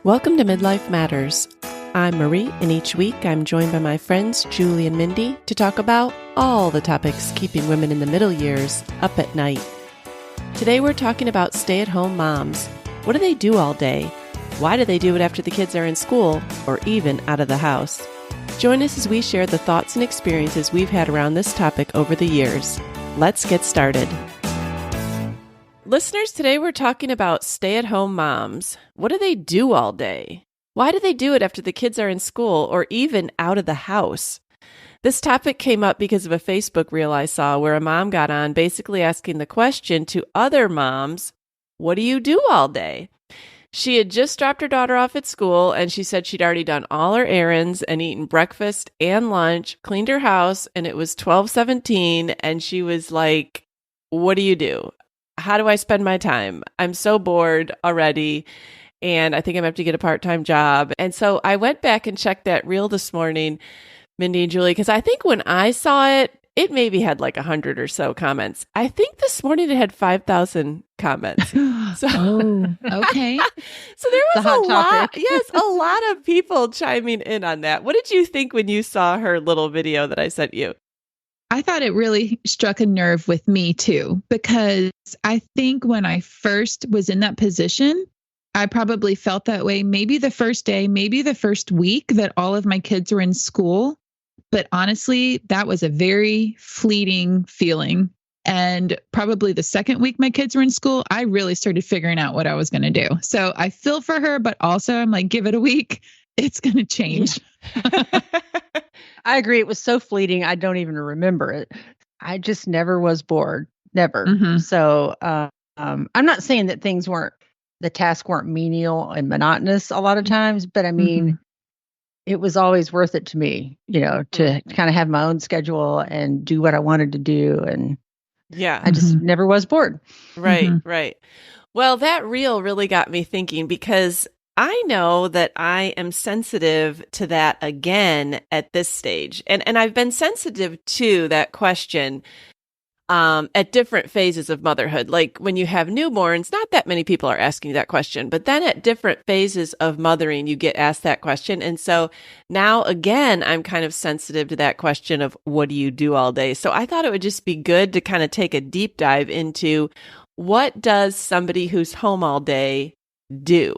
Welcome to Midlife Matters. I'm Marie, and each week I'm joined by my friends Julie and Mindy to talk about all the topics keeping women in the middle years up at night. Today we're talking about stay-at-home moms. What do they do all day? Why do they do it after the kids are in school or even out of the house? Join us as we share the thoughts and experiences we've had around this topic over the years. Let's get started. Listeners, today we're talking about stay-at-home moms. What do they do all day? Why do they do it after the kids are in school or even out of the house? This topic came up because of a Facebook reel I saw where a mom got on basically asking the question to other moms, what do you do all day? She had just dropped her daughter off at school, and she said she'd already done all her errands and eaten breakfast and lunch, cleaned her house, and it was 12:17, and she was like, what do you do? How do I spend my time? I'm so bored already, and I think I'm going to have to get a part-time job. And so I went back and checked that reel this morning, Mindy and Julie, because I think when I saw it, it maybe had like 100 or so comments. I think this morning it had 5,000 comments. So, okay. So there was a lot. Yes, a lot of people chiming in on that. What did you think when you saw her little video that I sent you? I thought it really struck a nerve with me too, because I think when I first was in that position, I probably felt that way. Maybe the first day, maybe the first week that all of my kids were in school. But honestly, that was a very fleeting feeling. And probably the second week my kids were in school, I really started figuring out what I was going to do. So I feel for her, but also I'm like, give it a week. It's going to change. I agree. It was so fleeting. I don't even remember it. I just never was bored. Never. Mm-hmm. So I'm not saying that the tasks weren't menial and monotonous a lot of times, but I mean, it was always worth it to me, to kind of have my own schedule and do what I wanted to do. And I just never was bored. Right, right. Well, that reel really got me thinking because I know that I am sensitive to that again at this stage. And I've been sensitive to that question at different phases of motherhood. Like when you have newborns, not that many people are asking you that question, but then at different phases of mothering, you get asked that question. And so now again, I'm kind of sensitive to that question of what do you do all day? So I thought it would just be good to kind of take a deep dive into what does somebody who's home all day do?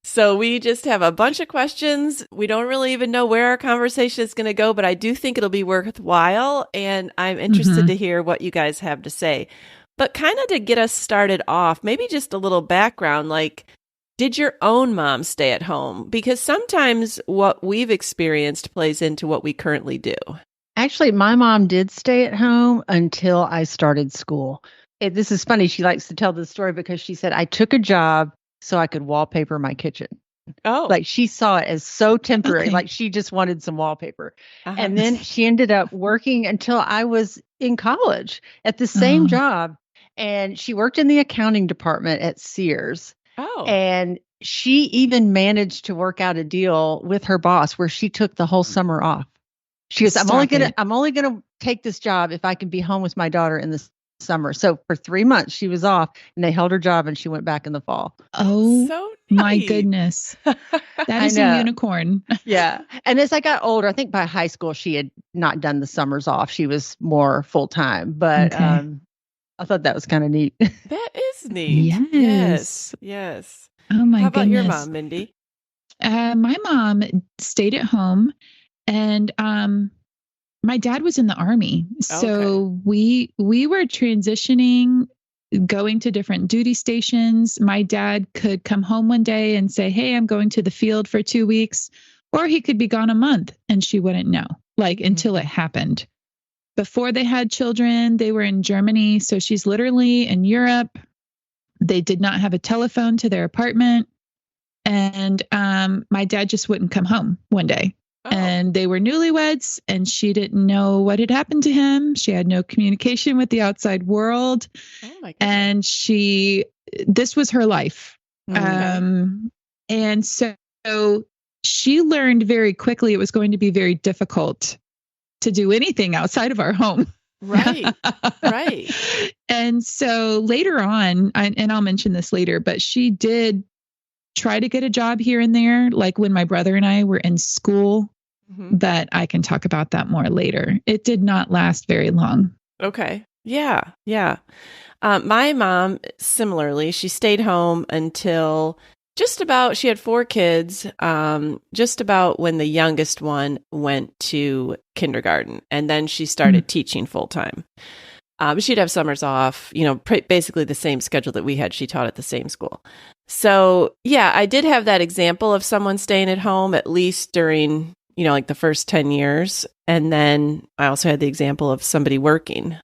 So we just have a bunch of questions. We don't really even know where our conversation is going to go, but I do think it'll be worthwhile. And I'm interested to hear what you guys have to say. But kind of to get us started off, maybe just a little background, like, did your own mom stay at home? Because sometimes what we've experienced plays into what we currently do. Actually, my mom did stay at home until I started school. This is funny. She likes to tell this story because she said, I took a job so I could wallpaper my kitchen. Oh. Like she saw it as so temporary. Okay. Like she just wanted some wallpaper. And then she ended up working until I was in college at the same job. And she worked in the accounting department at Sears. Oh. And she even managed to work out a deal with her boss where she took the whole summer off. She goes, I'm only gonna take this job if I can be home with my daughter in the summer. So for 3 months she was off and they held her job and she went back in the fall. Oh, so my goodness. That is a unicorn. Yeah. And as I got older, I think by high school, she had not done the summers off. She was more full time, but I thought that was kind of neat. That is neat. Yes. Oh my goodness. How about your mom, Mindy? My mom stayed at home and, my dad was in the Army. So we were transitioning, going to different duty stations. My dad could come home one day and say, hey, I'm going to the field for 2 weeks, or he could be gone a month and she wouldn't know, until it happened. Before they had children, they were in Germany. So she's literally in Europe. They did not have a telephone to their apartment. And my dad just wouldn't come home one day. And they were newlyweds and she didn't know what had happened to him. She had no communication with the outside world. Oh my goodness. And this was her life. And so she learned very quickly it was going to be very difficult to do anything outside of our home. Right. And so later on, and I'll mention this later, but she did try to get a job here and there, like when my brother and I were in school, but I can talk about that more later. It did not last very long. Okay. Yeah. Yeah. My mom, similarly, she stayed home until she had 4 kids, just about when the youngest one went to kindergarten. And then she started teaching full time. But she'd have summers off, basically the same schedule that we had. She taught at the same school. So, yeah, I did have that example of someone staying at home, at least during, like the first 10 years. And then I also had the example of somebody working.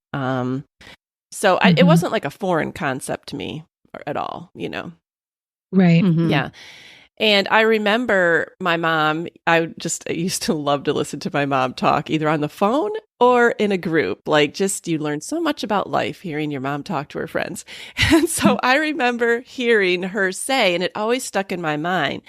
So it wasn't like a foreign concept to me at all, Right. Yeah. And I remember my mom, I used to love to listen to my mom talk either on the phone or in a group. Like you learn so much about life hearing your mom talk to her friends. And so I remember hearing her say, and it always stuck in my mind,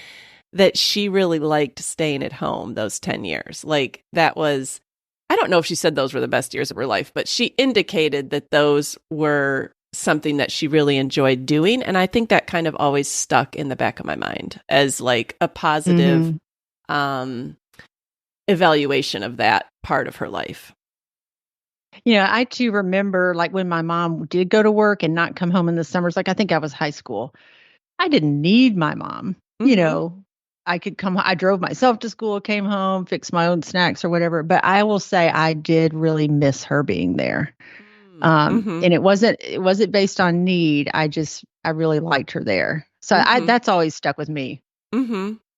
that she really liked staying at home those 10 years. Like that was, I don't know if she said those were the best years of her life, but she indicated that those were something that she really enjoyed doing. And I think that kind of always stuck in the back of my mind as like a positive evaluation of that part of her life. I too remember like when my mom did go to work and not come home in the summers, like I think I was high school. I didn't need my mom, I could come, I drove myself to school, came home, fixed my own snacks or whatever. But I will say I did really miss her being there. And it wasn't based on need. I really liked her there. So that's always stuck with me.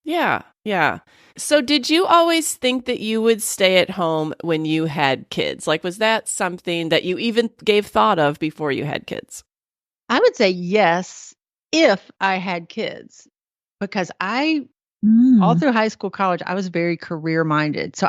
Yeah. Yeah. So did you always think that you would stay at home when you had kids? Like, was that something that you even gave thought of before you had kids? I would say yes, if I had kids, because all through high school, college, I was very career minded. So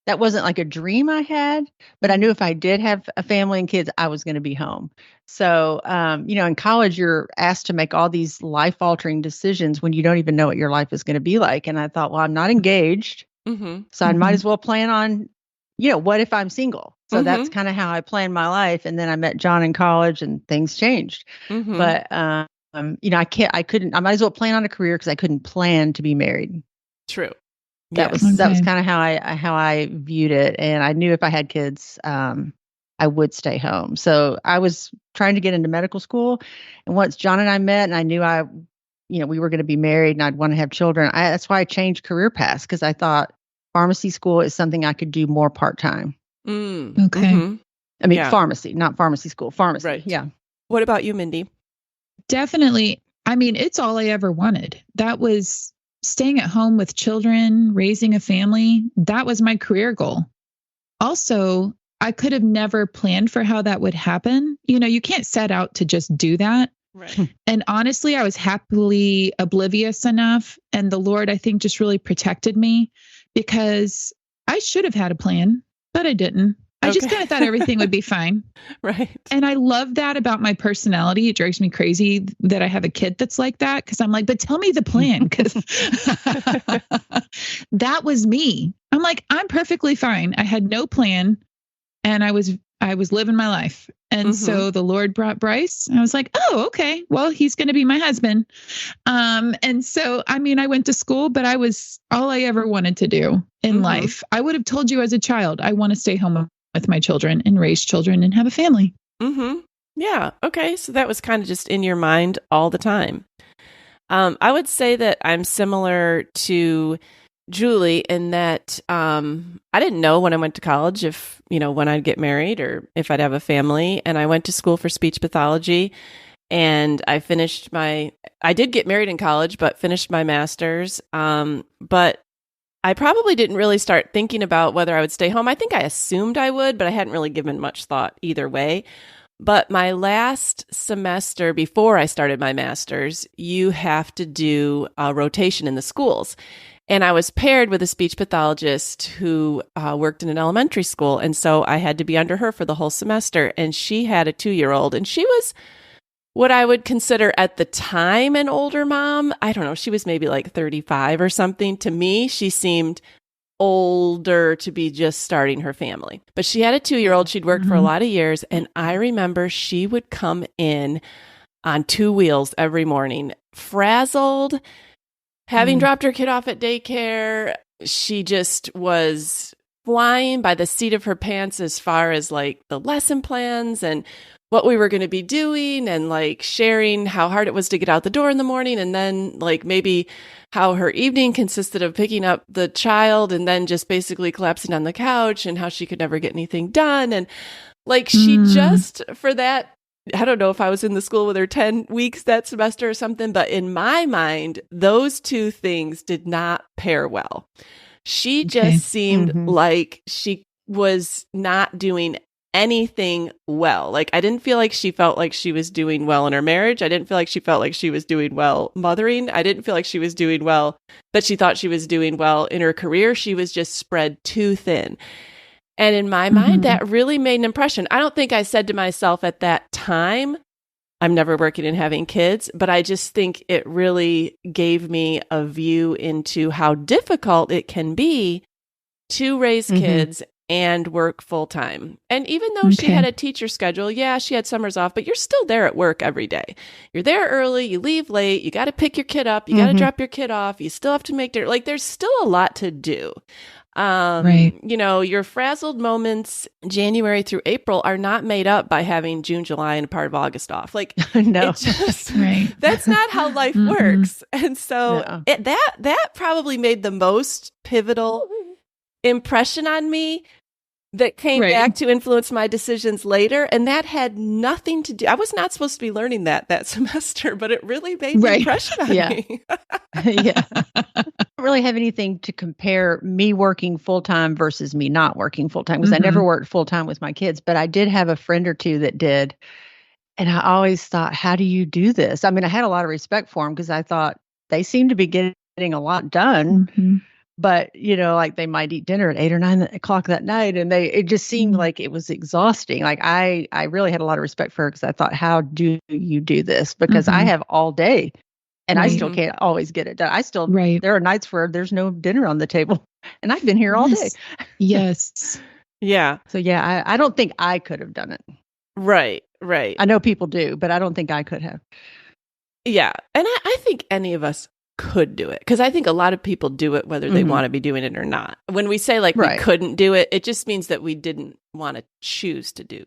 that wasn't like a dream I had, but I knew if I did have a family and kids, I was going to be home. So, in college, you're asked to make all these life altering decisions when you don't even know what your life is going to be like. And I thought, well, I'm not engaged. So I might as well plan on, what if I'm single? So that's kind of how I planned my life. And then I met John in college and things changed. But, I might as well plan on a career because I couldn't plan to be married. True. That was kind of how I viewed it. And I knew if I had kids, I would stay home. So I was trying to get into medical school. And once John and I met and I knew we were going to be married and I'd want to have children, that's why I changed career paths, because I thought pharmacy school is something I could do more part-time. Okay. I mean, pharmacy, not pharmacy school, pharmacy. Right. Yeah. What about you, Mindy? Definitely. I mean, it's all I ever wanted. That was staying at home with children, raising a family. That was my career goal. Also, I could have never planned for how that would happen. You can't set out to just do that. Right. And honestly, I was happily oblivious enough. And the Lord, I think, just really protected me, because I should have had a plan, but I didn't. I just kind of thought everything would be fine. Right. And I love that about my personality. It drives me crazy that I have a kid that's like that, because I'm like, but tell me the plan, because that was me. I'm like, I'm perfectly fine. I had no plan and I was living my life. And so the Lord brought Bryce. And I was like, oh, okay, well, he's going to be my husband. And so, I mean, I went to school, but I was all I ever wanted to do in life. I would have told you as a child, I want to stay home with my children and raise children and have a family. Yeah. Okay. So that was kind of just in your mind all the time. I would say that I'm similar to Julie in that I didn't know when I went to college if, when I'd get married or if I'd have a family. And I went to school for speech pathology, and I did get married in college, but finished my master's. But I probably didn't really start thinking about whether I would stay home. I think I assumed I would, but I hadn't really given much thought either way. But my last semester before I started my master's, you have to do a rotation in the schools. And I was paired with a speech pathologist who worked in an elementary school. And so I had to be under her for the whole semester. And she had a 2-year-old, and she was what I would consider at the time an older mom. I don't know. She was maybe like 35 or something. To me, she seemed older to be just starting her family. But she had a 2-year-old. She'd worked for a lot of years. And I remember she would come in on 2 wheels every morning frazzled. Having dropped her kid off at daycare, she just was flying by the seat of her pants as far as like the lesson plans and what we were going to be doing, and like sharing how hard it was to get out the door in the morning, and then like maybe how her evening consisted of picking up the child and then just basically collapsing on the couch, and how she could never get anything done. And like she just, for that, I don't know if I was in the school with her 10 weeks that semester or something, but in my mind, those two things did not pair well. She just seemed like she was not doing anything well. Like, I didn't feel like she felt like she was doing well in her marriage. I didn't feel like she felt like she was doing well mothering. I didn't feel like she was doing well, that she thought she was doing well in her career. She was just spread too thin. And in my mind, that really made an impression. I don't think I said to myself at that time, I'm never working and having kids, but I just think it really gave me a view into how difficult it can be to raise kids and work full time. And even though she had a teacher schedule, yeah, she had summers off, but you're still there at work every day. You're there early, you leave late, you got to pick your kid up, you got to drop your kid off, you still have to make dinner. Like, there's still a lot to do. You know, your frazzled moments January through April are not made up by having June, July, and a part of August off. Like, no, it just, that's not how life works. And so that probably made the most pivotal impression on me that came back to influence my decisions later. And that had nothing to do, I was not supposed to be learning that semester, but it really made the impression on me. I don't really have anything to compare me working full-time versus me not working full-time, because I never worked full-time with my kids, but I did have a friend or two that did. And I always thought, how do you do this? I mean, I had a lot of respect for them because I thought they seem to be getting a lot done. But, you know, like they might eat dinner at 8 or 9 o'clock that night. And it just seemed like it was exhausting. Like I really had a lot of respect for her because I thought, how do you do this? Because I have all day and I still can't always get it done. I still, there are nights where there's no dinner on the table and I've been here all day. Yeah. So yeah, I don't think I could have done it. Right. I know people do, but I don't think I could have. Yeah. And I think any of us could do it, because I think a lot of people do it whether they want to be doing it or not. When we say like we couldn't do it, it just means that we didn't want to choose to do.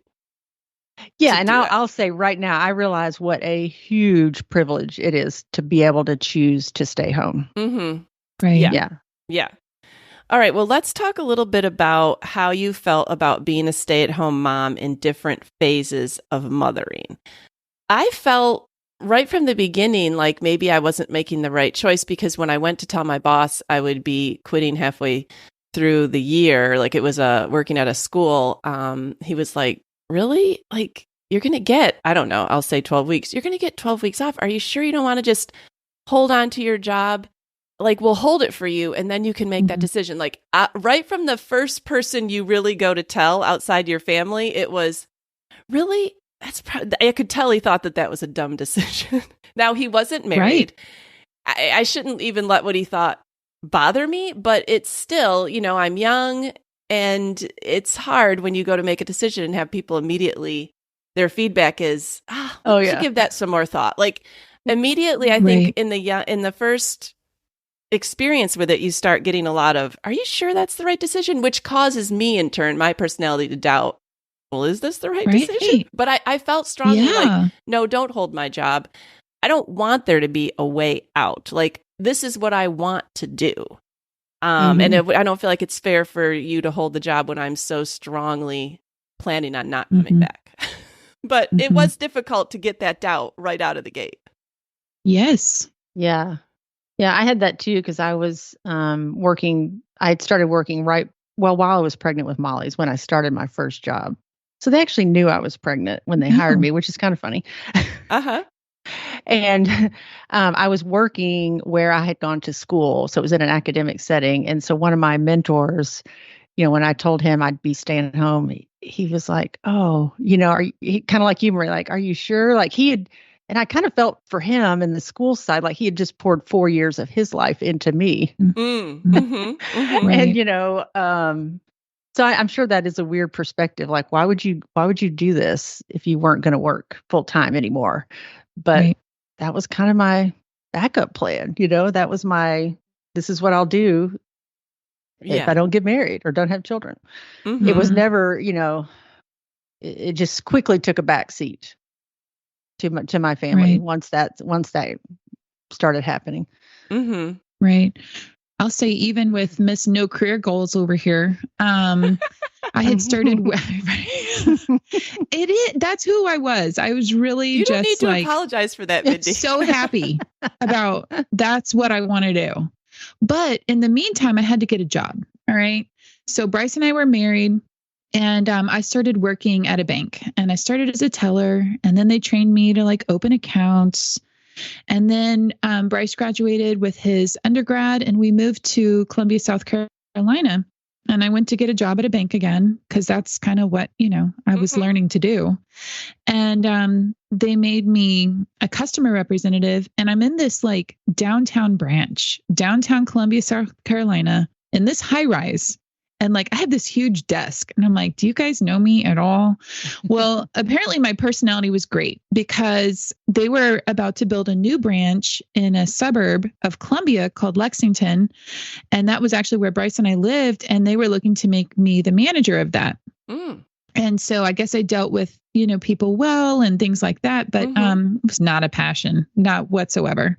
Yeah, and I'll say right now, I realize what a huge privilege it is to be able to choose to stay home. Yeah. All right, well, let's talk a little bit about how you felt about being a stay-at-home mom in different phases of mothering. I felt right from the beginning like maybe I wasn't making the right choice, because when I went to tell my boss I would be quitting halfway through the year, like it was working at a school, he was like, really? Like, you're going to get, I don't know, I'll say 12 weeks. You're going to get 12 weeks off. Are you sure you don't want to just hold on to your job? Like, we'll hold it for you, and then you can make that decision. Like, right from the first person you really go to tell outside your family, it was, really? I could tell he thought that was a dumb decision. Now, he wasn't married. I shouldn't even let what he thought bother me, but it's still, you know, I'm young, and it's hard when you go to make a decision and have people immediately, their feedback is, we should give that some more thought. Like, immediately, I think in the first experience with it, you start getting a lot of, are you sure that's the right decision? Which causes me, in turn, my personality to doubt, well, is this the right decision? But I felt strongly like, no, don't hold my job. I don't want there to be a way out. Like, this is what I want to do. And I don't feel like it's fair for you to hold the job when I'm so strongly planning on not coming back. But it was difficult to get that doubt right out of the gate. Yes. Yeah. Yeah, I had that too, because I was working. I had started working while I was pregnant with Molly's when I started my first job. So they actually knew I was pregnant when they hired me, which is kind of funny. And I was working where I had gone to school. So it was in an academic setting. And so one of my mentors, you know, when I told him I'd be staying home, he was like, oh, you know, kind of like you, Marie, like, are you sure? Like and I kind of felt for him in the school side, like he had just poured 4 years of his life into me. And, you know, so I'm sure that is a weird perspective. Like, why would you do this if you weren't going to work full time anymore? But that was kind of my backup plan. That was this is what I'll do if I don't get married or don't have children. Mm-hmm. It was never, it just quickly took a back seat to my family once that started happening. Mm-hmm. Right. I'll say even with Miss No Career Goals over here, I had started. That's who I was. I was really you don't just need to apologize for that, Mindy. So happy about that's what I want to do. But in the meantime, I had to get a job. All right. So Bryce and I were married, and I started working at a bank, and I started as a teller, and then they trained me to open accounts. And then Bryce graduated with his undergrad, and we moved to Columbia, South Carolina. And I went to get a job at a bank again, because that's kind of what, I was learning to do. And they made me a customer representative. And I'm in this downtown branch, downtown Columbia, South Carolina, in this high rise. And I had this huge desk, and I'm like, do you guys know me at all? Well, apparently my personality was great, because they were about to build a new branch in a suburb of Columbia called Lexington. And that was actually where Bryce and I lived. And they were looking to make me the manager of that. Mm. And so I guess I dealt with, people well and things like that, but it was not a passion, not whatsoever.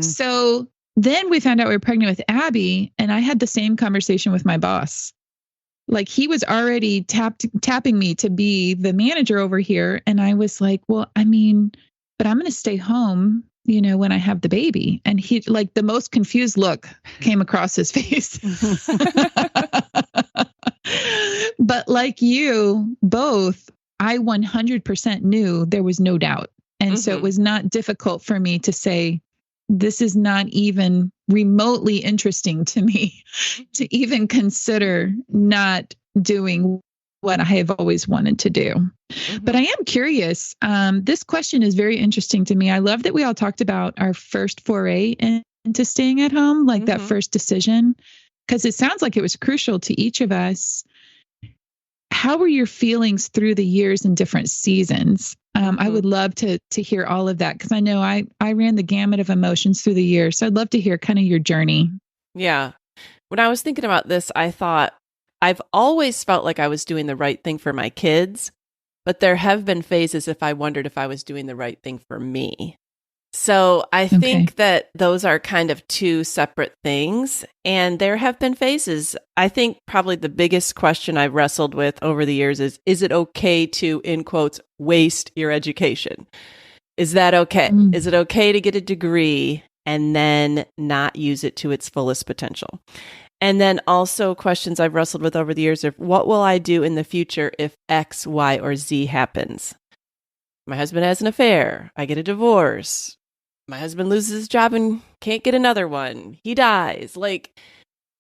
So then we found out we were pregnant with Abby, and I had the same conversation with my boss. He was already tapping me to be the manager over here. And I was like, well, but I'm going to stay home, when I have the baby. And he, the most confused look came across his face. But like you both, I 100% knew there was no doubt. And so it was not difficult for me to say, this is not even remotely interesting to me to even consider not doing what I have always wanted to do. But I am curious. This question is very interesting to me. I love that we all talked about our first foray into staying at home, that first decision, because it sounds like it was crucial to each of us. How were your feelings through the years and different seasons? I would love to hear all of that, because I know I ran the gamut of emotions through the years. So I'd love to hear kind of your journey. Yeah. When I was thinking about this, I thought I've always felt like I was doing the right thing for my kids, but there have been phases if I wondered if I was doing the right thing for me. So I think that those are kind of two separate things. And there have been phases. I think probably the biggest question I've wrestled with over the years is it okay to, in quotes, waste your education? Is that okay? Is it okay to get a degree and then not use it to its fullest potential? And then also questions I've wrestled with over the years are, what will I do in the future if X, Y, or Z happens? My husband has an affair. I get a divorce. My husband loses his job and can't get another one. He dies.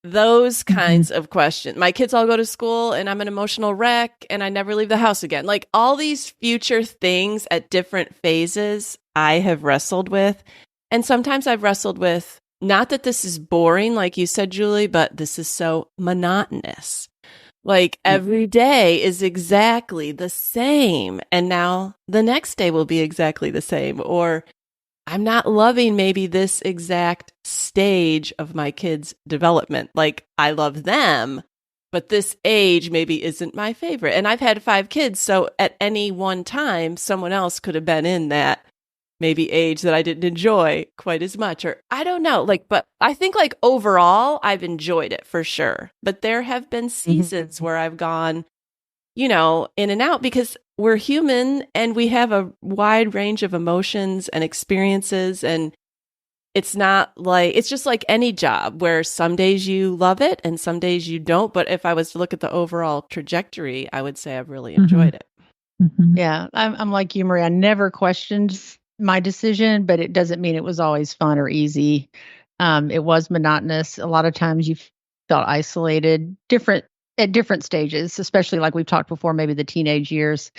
Those kinds of questions. My kids all go to school and I'm an emotional wreck and I never leave the house again. All these future things at different phases I have wrestled with. And sometimes I've wrestled with, not that this is boring, like you said, Julie, but this is so monotonous. Every day is exactly the same. And now the next day will be exactly the same. Or I'm not loving maybe this exact stage of my kids' development. I love them, but this age maybe isn't my favorite. And I've had 5 kids. So at any one time, someone else could have been in that maybe age that I didn't enjoy quite as much. Or I don't know. But I think overall, I've enjoyed it for sure. But there have been seasons where I've gone, in and out, because we're human and we have a wide range of emotions and experiences. And it's just like any job where some days you love it and some days you don't. But if I was to look at the overall trajectory, I would say I've really enjoyed it. Yeah, I'm like you, Marie. I never questioned my decision, but it doesn't mean it was always fun or easy. It was monotonous. A lot of times you felt isolated, at different stages, especially like we've talked before, maybe the teenage years.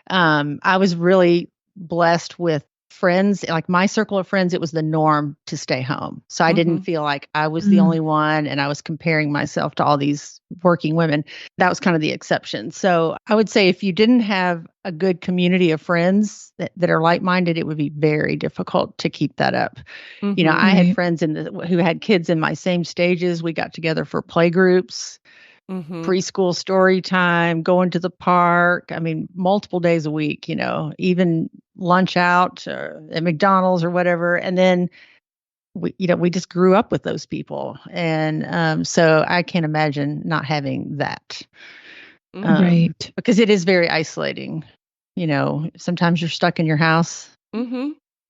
I was really blessed with friends, like my circle of friends, it was the norm to stay home. So I didn't feel like I was the only one and I was comparing myself to all these working women. That was kind of the exception. So I would say if you didn't have a good community of friends that are like-minded, it would be very difficult to keep that up. You know, I had friends who had kids in my same stages. We got together for play groups, preschool story time, going to the park. I mean, multiple days a week, you know, even lunch out at McDonald's or whatever. And then we just grew up with those people. And so I can't imagine not having that. Right. Because it is very isolating. You know, sometimes you're stuck in your house.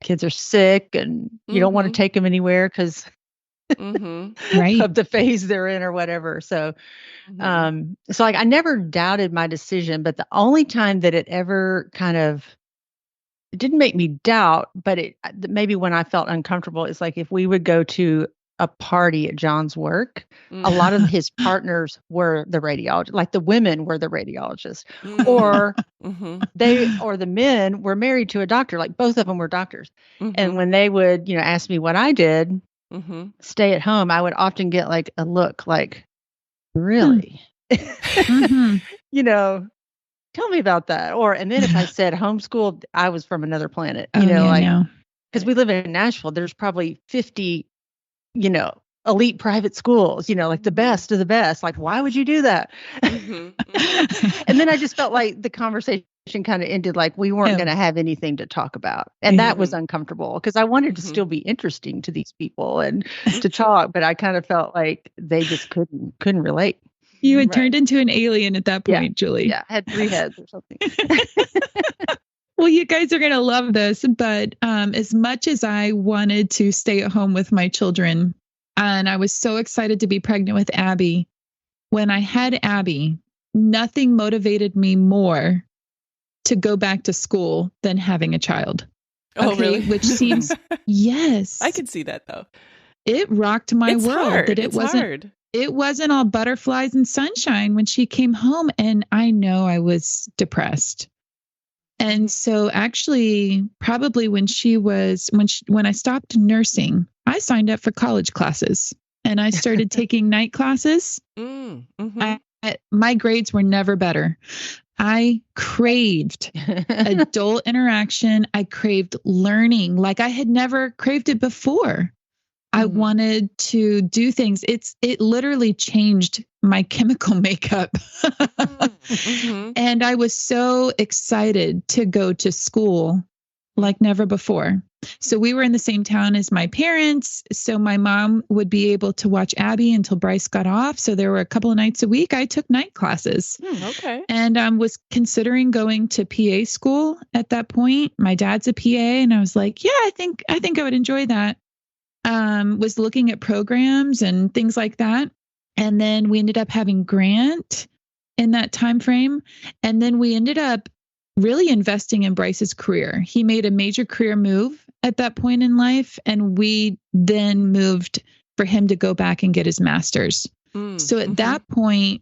Kids are sick and you don't want to take them anywhere because of the phase they're in or whatever. So, so like I never doubted my decision, but the only time that it ever it didn't make me doubt, but maybe when I felt uncomfortable is like if we would go to a party at John's work, a lot of his partners were the radiologist, like the women were the radiologists, or the men were married to a doctor, like both of them were doctors. And when they would, you know, ask me what I did, stay at home, I would often get like a look like, really? You know, tell me about that. And then if I said homeschooled, I was from another planet, you know, because we live in Nashville, there's probably 50, you know, elite private schools, you know, like the best of the best. Like, why would you do that? And then I just felt like the conversation kind of ended like we weren't going to have anything to talk about. And that was uncomfortable because I wanted to still be interesting to these people and to talk, but I kind of felt like they just couldn't relate. You had turned into an alien at that point, Julie. Yeah, I had 3 heads or something. Well, you guys are going to love this, but as much as I wanted to stay at home with my children, and I was so excited to be pregnant with Abby, when I had Abby, nothing motivated me more to go back to school than having a child. Oh, really? Which seems, yes. I could see that though. It rocked my world. Hard. That it wasn't hard. It wasn't all butterflies and sunshine when she came home, and I know I was depressed. And so actually, probably when I stopped nursing, I signed up for college classes and I started taking night classes. My grades were never better. I craved adult interaction. I craved learning like I had never craved it before. I wanted to do things. It literally changed my chemical makeup. And I was so excited to go to school like never before. So we were in the same town as my parents. So my mom would be able to watch Abby until Bryce got off. So there were a couple of nights a week I took night classes. Okay. And was considering going to PA school at that point. My dad's a PA and I was like, yeah, I think I would enjoy that. Was looking at programs and things like that. And then we ended up having Grant in that time frame. And then we ended up really investing in Bryce's career. He made a major career move at that point in life. And we then moved for him to go back and get his master's. So at that point,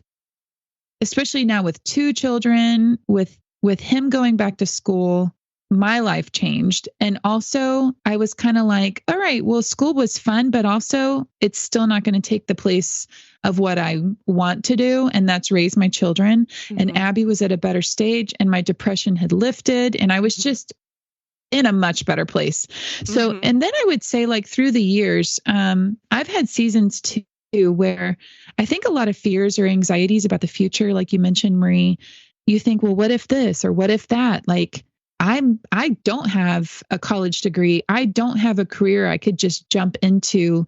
especially now with 2 children, with him going back to school, my life changed. And also I was kind of like, all right, well, school was fun, but also it's still not going to take the place of what I want to do. And that's raise my children. And Abby was at a better stage and my depression had lifted and I was just in a much better place. So, and then I would say like through the years, I've had seasons too, where I think a lot of fears or anxieties about the future, like you mentioned, Marie, you think, well, what if this or what if that? Like, I don't have a college degree. I don't have a career I could just jump into.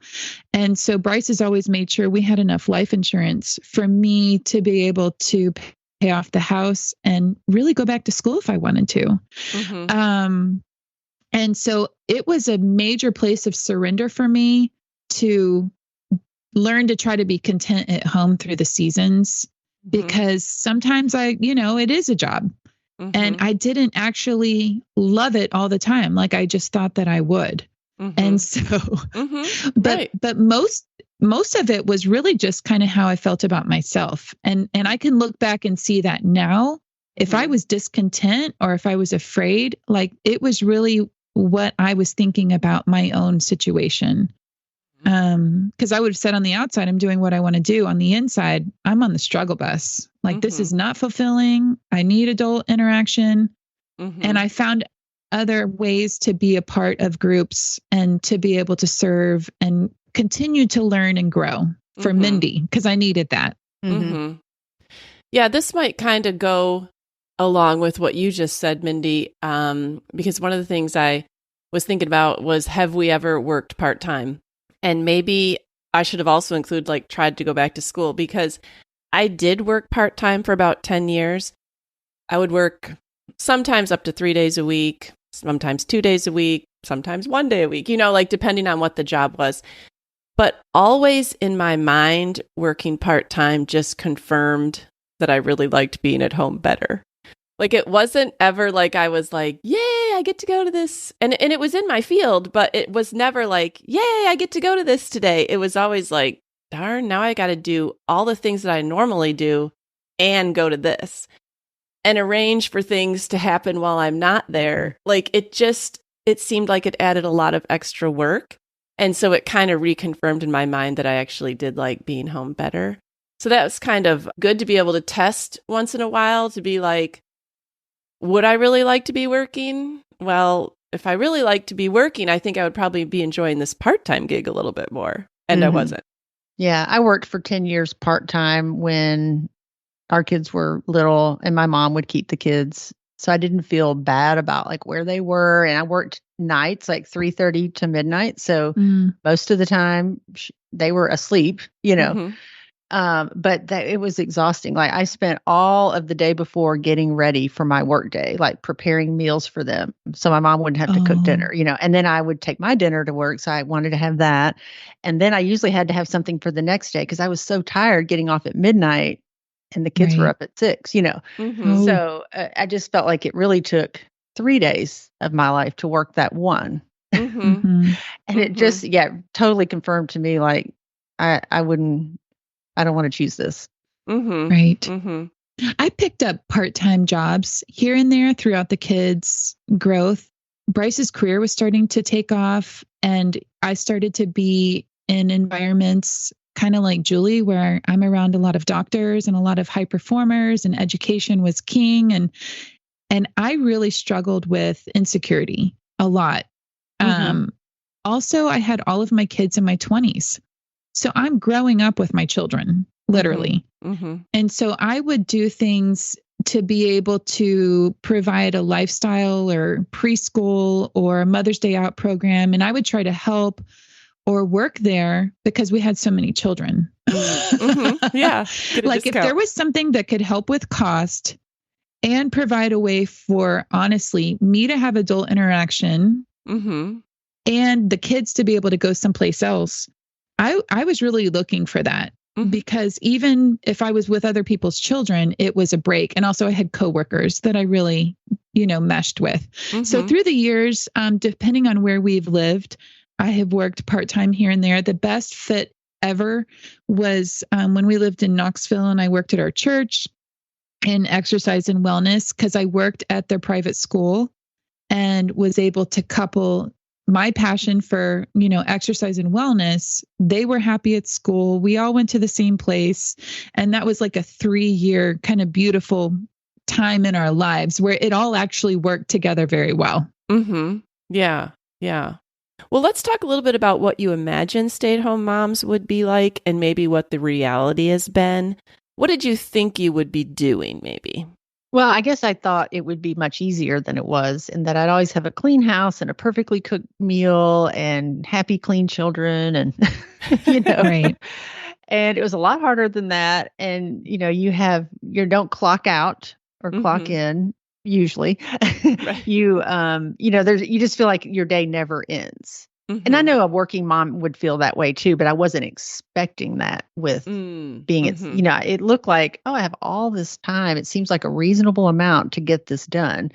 And so Bryce has always made sure we had enough life insurance for me to be able to pay off the house and really go back to school if I wanted to. And so it was a major place of surrender for me to learn to try to be content at home through the seasons, because sometimes it is a job. And I didn't actually love it all the time. Like I just thought that I would. And so, but most of it was really just kind of how I felt about myself. And I can look back and see that now, if I was discontent or if I was afraid, like it was really what I was thinking about my own situation. Because I would have said on the outside, I'm doing what I want to do. On the inside, I'm on the struggle bus. Like, this is not fulfilling. I need adult interaction. And I found other ways to be a part of groups and to be able to serve and continue to learn and grow for Mindy, because I needed that. Yeah, this might kind of go along with what you just said, Mindy, because one of the things I was thinking about was, have we ever worked part-time? And maybe I should have also included, like, tried to go back to school, because I did work part-time for about 10 years. I would work sometimes up to 3 days a week, sometimes 2 days a week, sometimes 1 day a week, like depending on what the job was. But always in my mind, working part-time just confirmed that I really liked being at home better. Like, it wasn't ever like I was like, yay, I get to go to this. And it was in my field, but it was never like, yay, I get to go to this today. It was always like, darn, now I got to do all the things that I normally do and go to this and arrange for things to happen while I'm not there. Like, it seemed like it added a lot of extra work. And so it kind of reconfirmed in my mind that I actually did like being home better. So that was kind of good to be able to test once in a while, to be like, would I really like to be working? Well, if I really like to be working, I think I would probably be enjoying this part-time gig a little bit more. And I wasn't. Yeah, I worked for 10 years part-time when our kids were little, and my mom would keep the kids. So I didn't feel bad about like where they were. And I worked nights, like 3:30 to midnight. So most of the time they were asleep, but it was exhausting. Like, I spent all of the day before getting ready for my work day, like preparing meals for them. So my mom wouldn't have to cook dinner, and then I would take my dinner to work. So I wanted to have that. And then I usually had to have something for the next day because I was so tired getting off at midnight and the kids were up at 6, So I just felt like it really took 3 days of my life to work that one. And it just, totally confirmed to me, like, I don't want to choose this. Right. I picked up part-time jobs here and there throughout the kids' growth. Bryce's career was starting to take off, and I started to be in environments kind of like Julie, where I'm around a lot of doctors and a lot of high performers, and education was king. And I really struggled with insecurity a lot. Also, I had all of my kids in my 20s. So I'm growing up with my children, literally. And so I would do things to be able to provide a lifestyle or preschool or a Mother's Day Out program. And I would try to help or work there because we had so many children. Yeah. Like, if there was something that could help with cost and provide a way for, honestly, me to have adult interaction and the kids to be able to go someplace else, I was really looking for that. Because even if I was with other people's children, it was a break. And also I had coworkers that I really, meshed with. So through the years, depending on where we've lived, I have worked part-time here and there. The best fit ever was when we lived in Knoxville, and I worked at our church in exercise and wellness, because I worked at their private school and was able to couple my passion for, exercise and wellness. They were happy at school. We all went to the same place. And that was like a 3-year kind of beautiful time in our lives where it all actually worked together very well. Yeah. Yeah. Well, let's talk a little bit about what you imagine stay-at-home moms would be like, and maybe what the reality has been. What did you think you would be doing, maybe? Well, I guess I thought it would be much easier than it was, and that I'd always have a clean house and a perfectly cooked meal and happy, clean children, and Right. And it was a lot harder than that. And you don't clock out or clock in usually. Right. You just feel like your day never ends. And I know a working mom would feel that way too, but I wasn't expecting that with being, it looked like, I have all this time. It seems like a reasonable amount to get this done.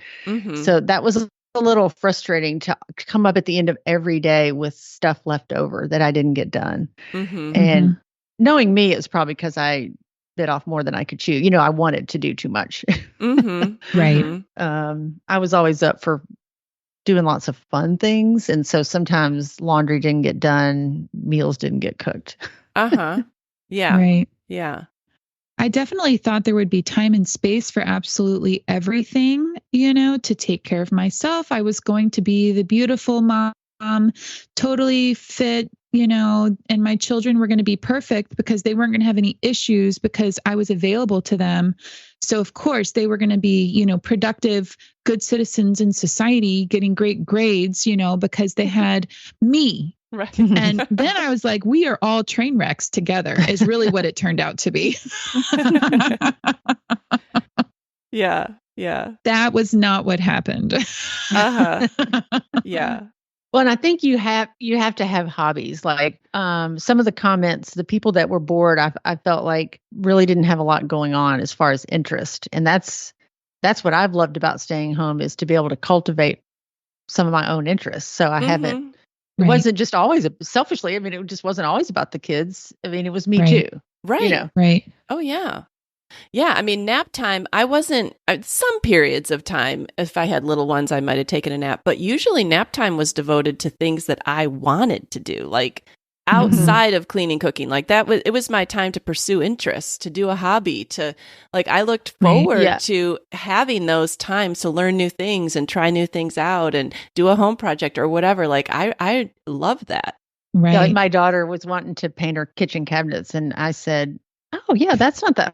So that was a little frustrating to come up at the end of every day with stuff left over that I didn't get done. And knowing me, it was probably because I bit off more than I could chew. I wanted to do too much. Right. I was always up for doing lots of fun things. And so sometimes laundry didn't get done, meals didn't get cooked. Uh-huh. Yeah. Right. Yeah. I definitely thought there would be time and space for absolutely everything, you know, to take care of myself. I was going to be the beautiful mom, totally fit, you know, and my children were going to be perfect because they weren't going to have any issues because I was available to them. So, of course, they were going to be, you know, productive, good citizens in society, getting great grades, you know, because they had me. Right. And then I was like, we are all train wrecks together, is really what it turned out to be. Yeah. Yeah. That was not what happened. Uh-huh. Yeah. Well, and I think you have to have hobbies. Like some of the comments, the people that were bored, I felt like really didn't have a lot going on as far as interest. And that's what I've loved about staying home, is to be able to cultivate some of my own interests. So I haven't. It Right. wasn't just always selfishly. I mean, it just wasn't always about the kids. I mean, it was me too. Right. You know. Right. Oh, yeah. Yeah. I mean, nap time, I wasn't, some periods of time, if I had little ones, I might have taken a nap, but usually nap time was devoted to things that I wanted to do, like outside of cleaning, cooking. Like it was my time to pursue interests, to do a hobby, I looked forward to having those times to learn new things and try new things out and do a home project or whatever. Like I love that. Right. Yeah, like my daughter was wanting to paint her kitchen cabinets, and I said, "Oh yeah, that's not that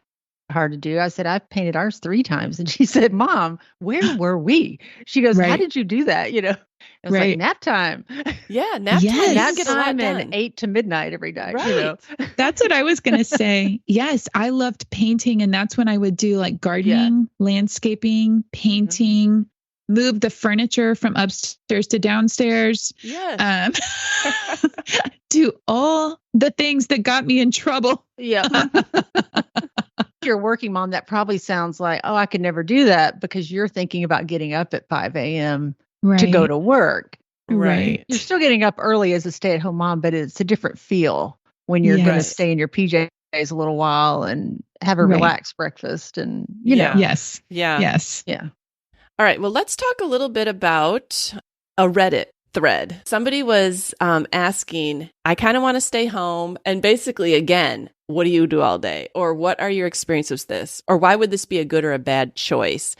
hard to do." I said, "I've painted ours 3 times." And she said, "Mom, where were we?" She goes, "How did you do that?" You know, it was like nap time. Yeah, nap time. Nap Get a lot time done. and 8 to midnight every night. Right. You know? That's what I was going to say. Yes, I loved painting, and that's when I would do like gardening, landscaping, painting, move the furniture from upstairs to downstairs. Yes. Do all the things that got me in trouble. Yeah. You're a working mom, that probably sounds like, oh, I could never do that, because you're thinking about getting up at 5 a.m. to go to work. Right. You're still getting up early as a stay-at-home mom, but it's a different feel when you're going to stay in your PJs a little while and have a relaxed breakfast, and you know. Yes. Yeah. Yes. Yeah. All right. Well, let's talk a little bit about a Reddit thread. Somebody was asking, I kind of want to stay home. And basically, again, what do you do all day? Or what are your experiences with this? Or why would this be a good or a bad choice?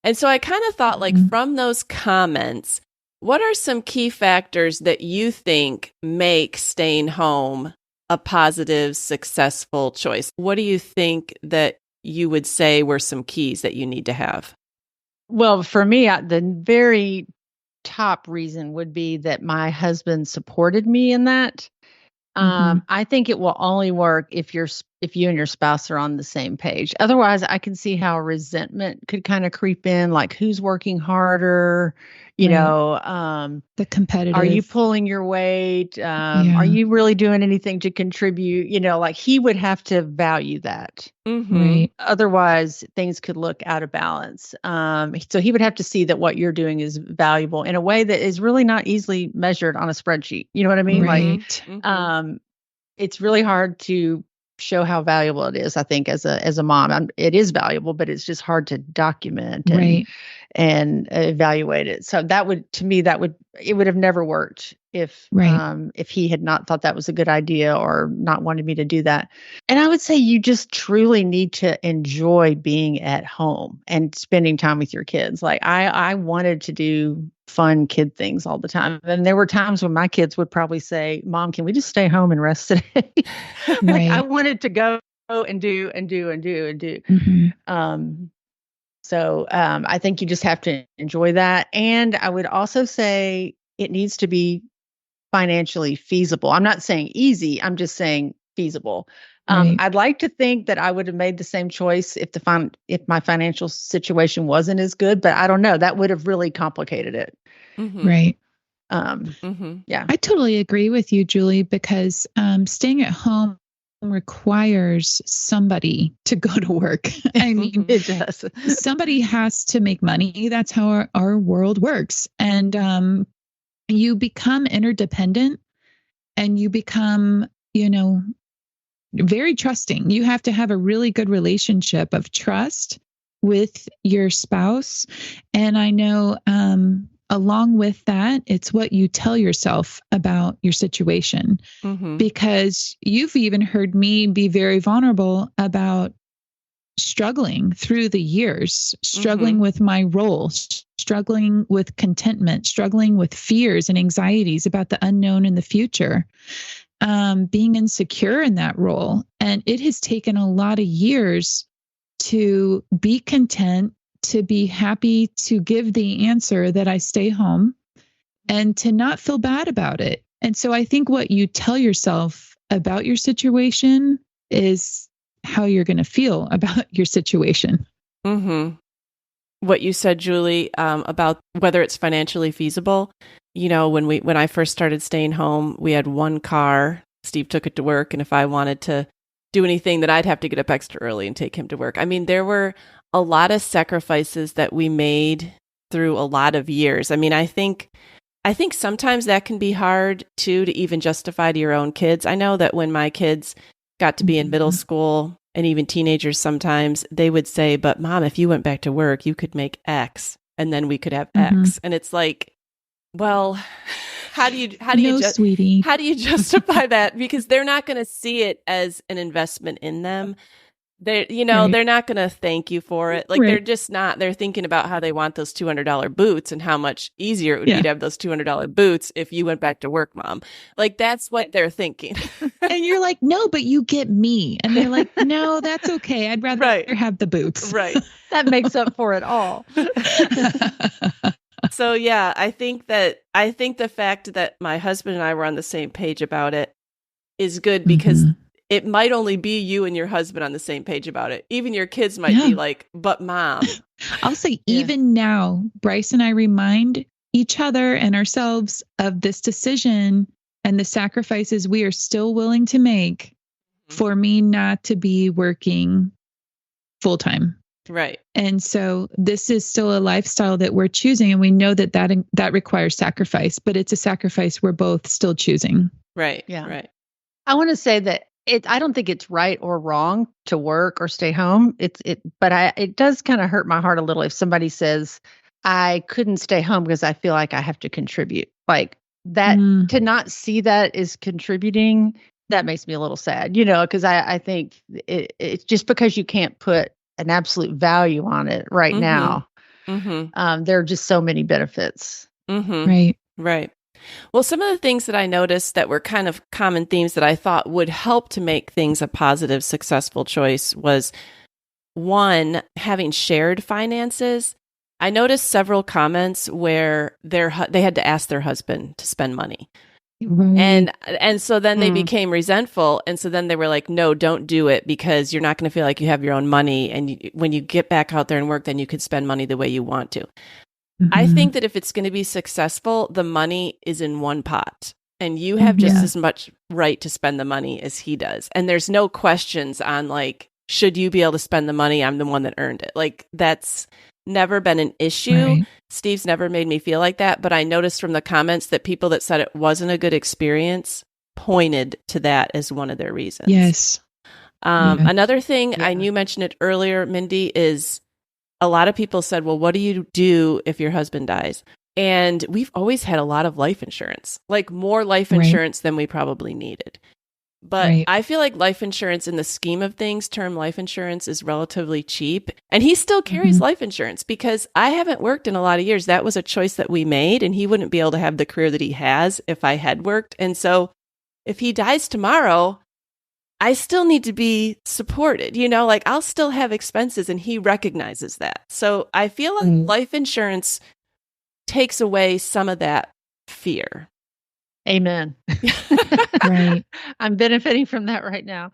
And so I kind of thought, like, from those comments, what are some key factors that you think make staying home a positive, successful choice? What do you think that you would say were some keys that you need to have? Well, for me, the very top reason would be that my husband supported me in that. I think it will only work if you and your spouse are on the same page. Otherwise, I can see how resentment could kind of creep in, like who's working harder, you know, the competitive. Are you pulling your weight? Are you really doing anything to contribute? You know, like he would have to value that. Right. Otherwise, things could look out of balance. So he would have to see that what you're doing is valuable in a way that is really not easily measured on a spreadsheet. You know what I mean? Right. Like, it's really hard to show how valuable it is. I think as a mom, it is valuable, but it's just hard to document and evaluate it. So it would have never worked if he had not thought that was a good idea or not wanted me to do that. And I would say you just truly need to enjoy being at home and spending time with your kids. Like I wanted to do fun kid things all the time. And there were times when my kids would probably say, "Mom, can we just stay home and rest today?" Like I wanted to go and do. So I think you just have to enjoy that. And I would also say it needs to be financially feasible. I'm not saying easy. I'm just saying feasible. I'd like to think that I would have made the same choice if my financial situation wasn't as good, but I don't know. That would have really complicated it. Right. Yeah. I totally agree with you, Julie, because staying at home requires somebody to go to work. I mean, it does. Somebody has to make money. That's how our world works. And you become interdependent and you become, very trusting. You have to have a really good relationship of trust with your spouse. And I know a along with that, it's what you tell yourself about your situation. Because you've even heard me be very vulnerable about struggling through the years, struggling with my role, struggling with contentment, struggling with fears and anxieties about the unknown in the future, being insecure in that role. And it has taken a lot of years to be content, to be happy, to give the answer that I stay home and to not feel bad about it. And so I think what you tell yourself about your situation is how you're going to feel about your situation. What you said, Julie, about whether it's financially feasible. You know, when I first started staying home, we had one car. Steve took it to work, and if I wanted to do anything, then I'd have to get up extra early and take him to work. I mean, there were a lot of sacrifices that we made through a lot of years. I mean, I think sometimes that can be hard too, to even justify to your own kids. I know that when my kids got to be in middle school and even teenagers, sometimes they would say, but Mom, if you went back to work, you could make X and then we could have X. And it's like, well, how do you justify that? Because they're not going to see it as an investment in them. They're not going to thank you for it. Like they're just not, they're thinking about how they want those $200 boots and how much easier it would be to have those $200 boots if you went back to work, Mom. Like that's what they're thinking. And you're like, no, but you get me. And they're like, no, that's okay. I'd rather have the boots. Right. That makes up for it all. So yeah, I think the fact that my husband and I were on the same page about it is good, because it might only be you and your husband on the same page about it. Even your kids might be like, but Mom. I'll say even now, Bryce and I remind each other and ourselves of this decision and the sacrifices we are still willing to make for me not to be working full time. Right. And so this is still a lifestyle that we're choosing. And we know that requires sacrifice, but it's a sacrifice we're both still choosing. Right. Yeah. Right. I want to say that I don't think it's right or wrong to work or stay home. It does kind of hurt my heart a little if somebody says, I couldn't stay home because I feel like I have to contribute. Like that, to not see that as contributing, that makes me a little sad, because I think it's just because you can't put an absolute value on it right now. There are just so many benefits. Right. Right. Well, some of the things that I noticed that were kind of common themes that I thought would help to make things a positive, successful choice was, one, having shared finances. I noticed several comments where they had to ask their husband to spend money. And so then they became resentful. And so then they were like, no, don't do it, because you're not going to feel like you have your own money. And when you get back out there and work, then you could spend money the way you want to. I think that if it's going to be successful, the money is in one pot, and you have just as much right to spend the money as he does. And there's no questions on like, should you be able to spend the money? I'm the one that earned it. Like that's never been an issue. Right. Steve's never made me feel like that. But I noticed from the comments that people that said it wasn't a good experience pointed to that as one of their reasons. Yes. Another thing, I knew mentioned it earlier, Mindy, is a lot of people said, well, what do you do if your husband dies? And we've always had a lot of life insurance, like more life insurance than we probably needed. But I feel like life insurance in the scheme of things, term life insurance is relatively cheap. And he still carries life insurance because I haven't worked in a lot of years. That was a choice that we made, and he wouldn't be able to have the career that he has if I had worked. And so if he dies tomorrow, I still need to be supported, like I'll still have expenses, and he recognizes that. So I feel like life insurance takes away some of that fear. Amen. Right. I'm benefiting from that right now.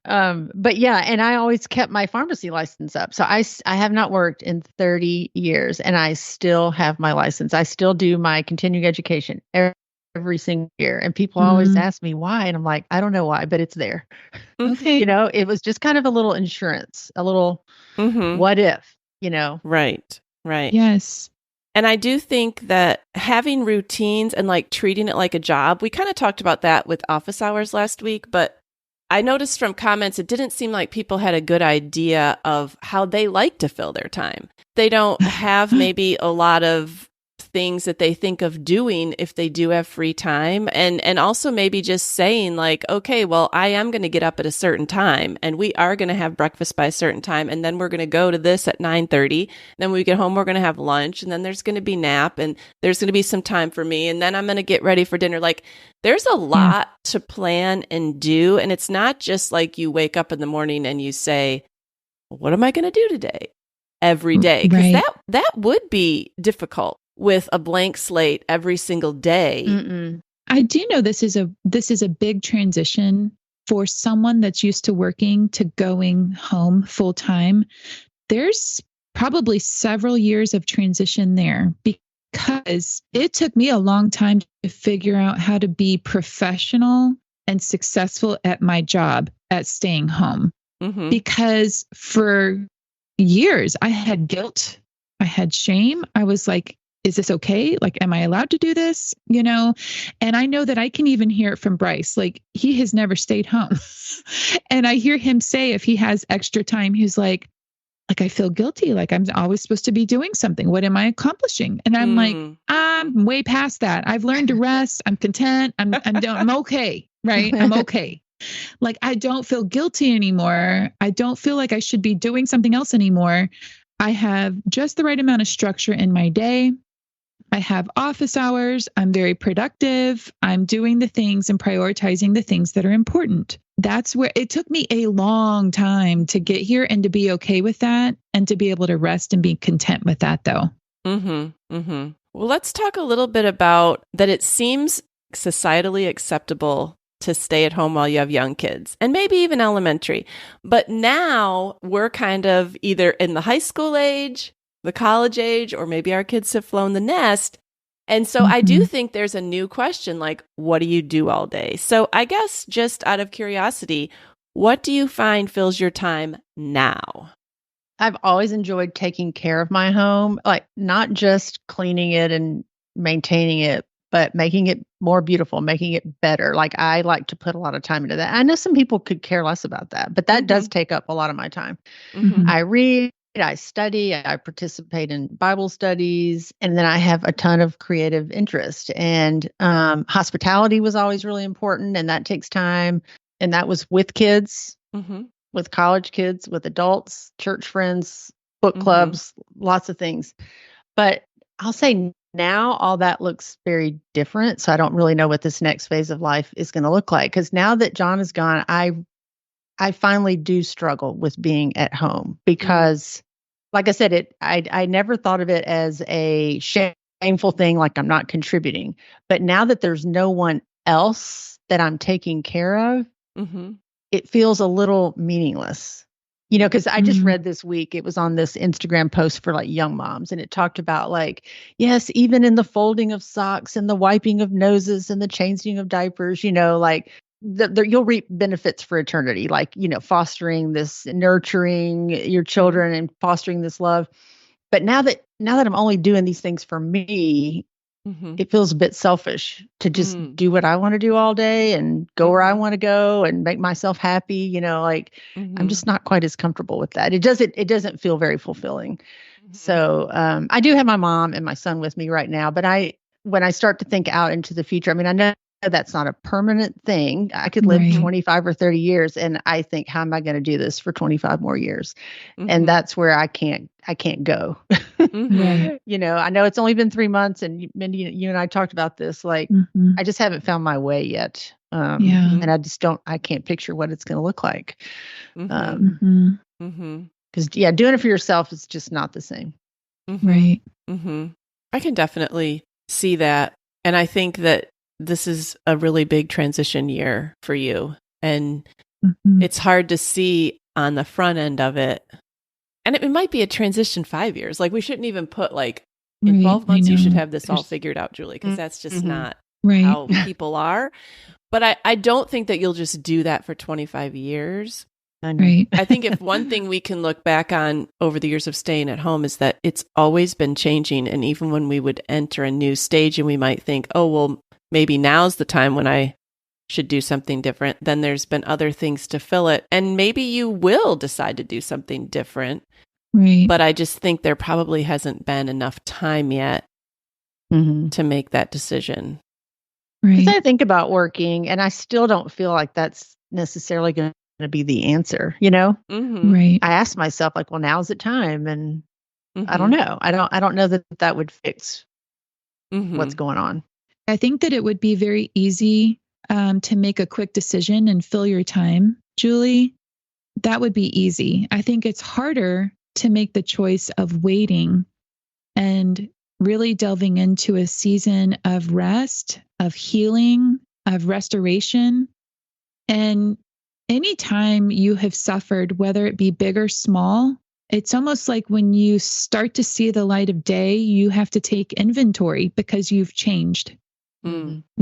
But yeah, and I always kept my pharmacy license up. So I have not worked in 30 years, and I still have my license. I still do my continuing education every single year. And people always ask me why. And I'm like, I don't know why, but it's there. Okay. It was just kind of a little insurance, a little what if, Right. Right. Yes. And I do think that having routines and like treating it like a job, we kind of talked about that with office hours last week, but I noticed from comments, it didn't seem like people had a good idea of how they like to fill their time. They don't have maybe a lot of things that they think of doing if they do have free time. And also maybe just saying like, okay, well, I am going to get up at a certain time and we are going to have breakfast by a certain time. And then we're going to go to this at 9:30. Then when we get home, we're going to have lunch, and then there's going to be nap, and there's going to be some time for me. And then I'm going to get ready for dinner. Like there's a lot to plan and do. And it's not just like you wake up in the morning and you say, what am I going to do today? Every day. Because that would be difficult with a blank slate every single day. Mm-mm. I do know this is a big transition for someone that's used to working to going home full time. There's probably several years of transition there because it took me a long time to figure out how to be professional and successful at my job at staying home. Mm-hmm. Because for years I had guilt, I had shame. I was like, is this okay? Like, am I allowed to do this? You know? And I know that I can even hear it from Bryce. Like, he has never stayed home. And I hear him say, if he has extra time, he's like, I feel guilty. Like I'm always supposed to be doing something. What am I accomplishing? And I'm like, I'm way past that. I've learned to rest. I'm content. I'm okay. Right. I'm okay. Like, I don't feel guilty anymore. I don't feel like I should be doing something else anymore. I have just the right amount of structure in my day. I have office hours. I'm very productive. I'm doing the things and prioritizing the things that are important. That's where it took me a long time to get here and to be okay with that and to be able to rest and be content with that, though. Mm-hmm. Mm-hmm. Well, let's talk a little bit about that. It seems societally acceptable to stay at home while you have young kids and maybe even elementary. But now we're kind of either in the high school age, the college age, or maybe our kids have flown the nest. And so I do think there's a new question, like, what do you do all day? So I guess just out of curiosity, what do you find fills your time now? I've always enjoyed taking care of my home, like not just cleaning it and maintaining it, but making it more beautiful, making it better. Like I like to put a lot of time into that. I know some people could care less about that, but that does take up a lot of my time. Mm-hmm. I read, I study, I participate in Bible studies, and then I have a ton of creative interest. And hospitality was always really important, and that takes time. And that was with kids, with college kids, with adults, church friends, book clubs, lots of things. But I'll say now all that looks very different. So I don't really know what this next phase of life is going to look like. Because now that John is gone, I finally do struggle with being at home because, like I said, I never thought of it as a shameful thing, like I'm not contributing. But now that there's no one else that I'm taking care of, it feels a little meaningless. You know, because I just read this week, it was on this Instagram post for like young moms, and it talked about like, yes, even in the folding of socks and the wiping of noses and the changing of diapers, you know, like you'll reap benefits for eternity, like, you know, fostering this, nurturing your children and fostering this love. But now that I'm only doing these things for me, it feels a bit selfish to just do what I want to do all day and go where I want to go and make myself happy. You know, like I'm just not quite as comfortable with that. It doesn't feel very fulfilling. So I do have my mom and my son with me right now, but when I start to think out into the future, I mean, I know that's not a permanent thing. I could live 25 or 30 years and I think, how am I going to do this for 25 more years? And that's where I can't go. You know, I know it's only been 3 months, and Mindy, you and I talked about this. Like, I just haven't found my way yet. And I can't picture what it's going to look like. Because doing it for yourself is just not the same. Right. I can definitely see that. And I think that this is a really big transition year for you. And it's hard to see on the front end of it. And it might be a transition 5 years. Like, we shouldn't even put like in 12 months, you should have this all figured out, Julie, because that's just not how people are. But I don't think that you'll just do that for 25 years. Right. I think if one thing we can look back on over the years of staying at home is that it's always been changing. And even when we would enter a new stage and we might think, oh, well, maybe now's the time when I should do something different, then there's been other things to fill it. And maybe you will decide to do something different. Right. But I just think there probably hasn't been enough time yet to make that decision. Because I think about working, and I still don't feel like that's necessarily going to be the answer. Right. I ask myself, like, well, now's the time, and I don't know. I don't know that would fix what's going on. I think that it would be very easy to make a quick decision and fill your time, Julie. That would be easy. I think it's harder to make the choice of waiting and really delving into a season of rest, of healing, of restoration. And anytime you have suffered, whether it be big or small, it's almost like when you start to see the light of day, you have to take inventory because you've changed.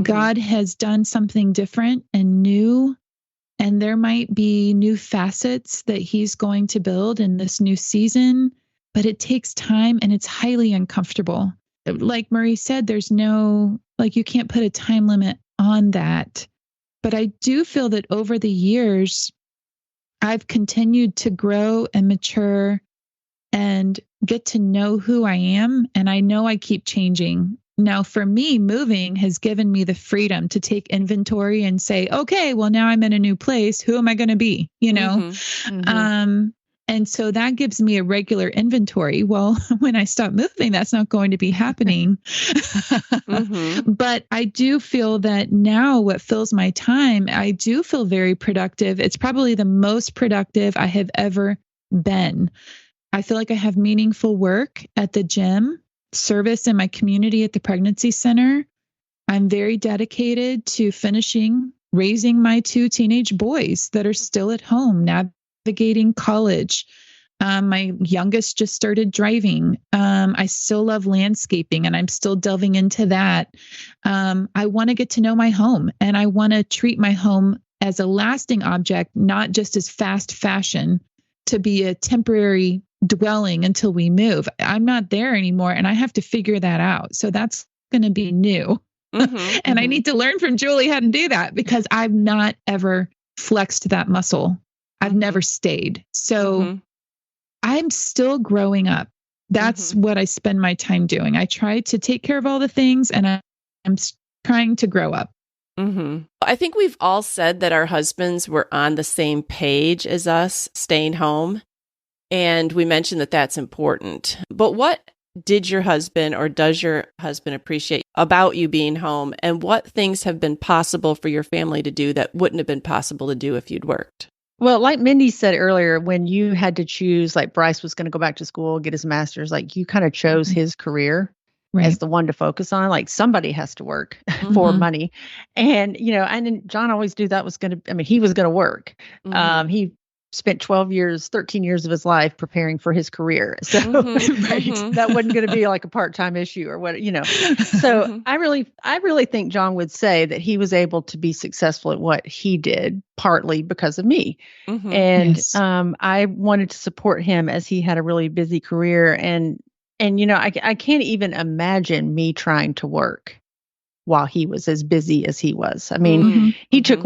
God has done something different and new, and there might be new facets that he's going to build in this new season, but it takes time and it's highly uncomfortable. Like Marie said, there's you can't put a time limit on that. But I do feel that over the years, I've continued to grow and mature and get to know who I am. And I know I keep changing. Now, for me, moving has given me the freedom to take inventory and say, okay, well, now I'm in a new place. Who am I going to be? And so that gives me a regular inventory. Well, when I stop moving, that's not going to be happening. But I do feel that now what fills my time, I do feel very productive. It's probably the most productive I have ever been. I feel like I have meaningful work at the gym, service in my community at the pregnancy center. I'm very dedicated to raising my 2 teenage boys that are still at home, navigating college. My youngest just started driving. I still love landscaping and I'm still delving into that. I want to get to know my home, and I want to treat my home as a lasting object, not just as fast fashion to be a temporary dwelling until we move. I'm not there anymore, and I have to figure that out. So that's going to be new. And I need to learn from Julie how to do that, because I've not ever flexed that muscle. I've never stayed. So I'm still growing up. That's what I spend my time doing. I try to take care of all the things, and I'm trying to grow up. I think we've all said that our husbands were on the same page as us, staying home. And we mentioned that that's important. But what did your husband, or does your husband, appreciate about you being home? And what things have been possible for your family to do that wouldn't have been possible to do if you'd worked? Well, like Mindy said earlier, when you had to choose, like Bryce was going to go back to school, get his master's, like you kind of chose his career as the one to focus on. Like somebody has to work for money. And, and John always knew that was he was going to work. He spent 13 years of his life preparing for his career. So that wasn't going to be like a part-time issue or what, So I really think John would say that he was able to be successful at what he did, partly because of me. And I wanted to support him as he had a really busy career. And I can't even imagine me trying to work while he was as busy as he was. I mean, he took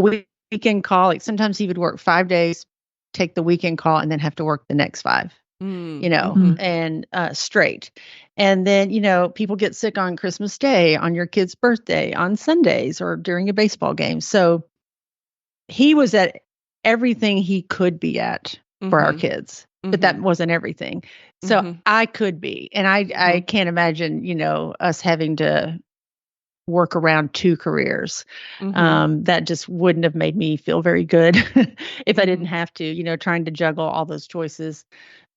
weekend call. Like sometimes he would work 5 days, take the weekend call, and then have to work the next 5, and straight. And then, people get sick on Christmas Day, on your kid's birthday, on Sundays, or during a baseball game. So he was at everything he could be at for our kids, but that wasn't everything. So I could be, and I can't imagine, us having to work around 2 careers. That just wouldn't have made me feel very good if I didn't have to, trying to juggle all those choices.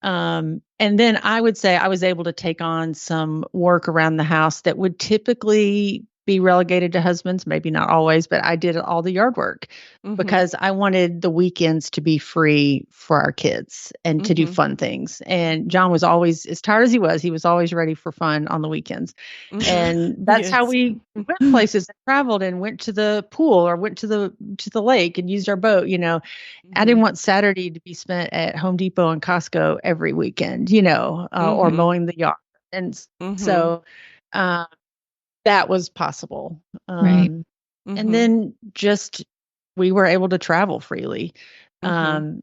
And then I would say I was able to take on some work around the house that would typically be relegated to husbands, maybe not always, but I did all the yard work because I wanted the weekends to be free for our kids and to do fun things. And John was always, as tired as he was always ready for fun on the weekends. And that's how we went places and traveled and went to the pool or went to the lake and used our boat. I didn't want Saturday to be spent at Home Depot and Costco every weekend, or mowing the yard. And so, that was possible. And then we were able to travel freely. John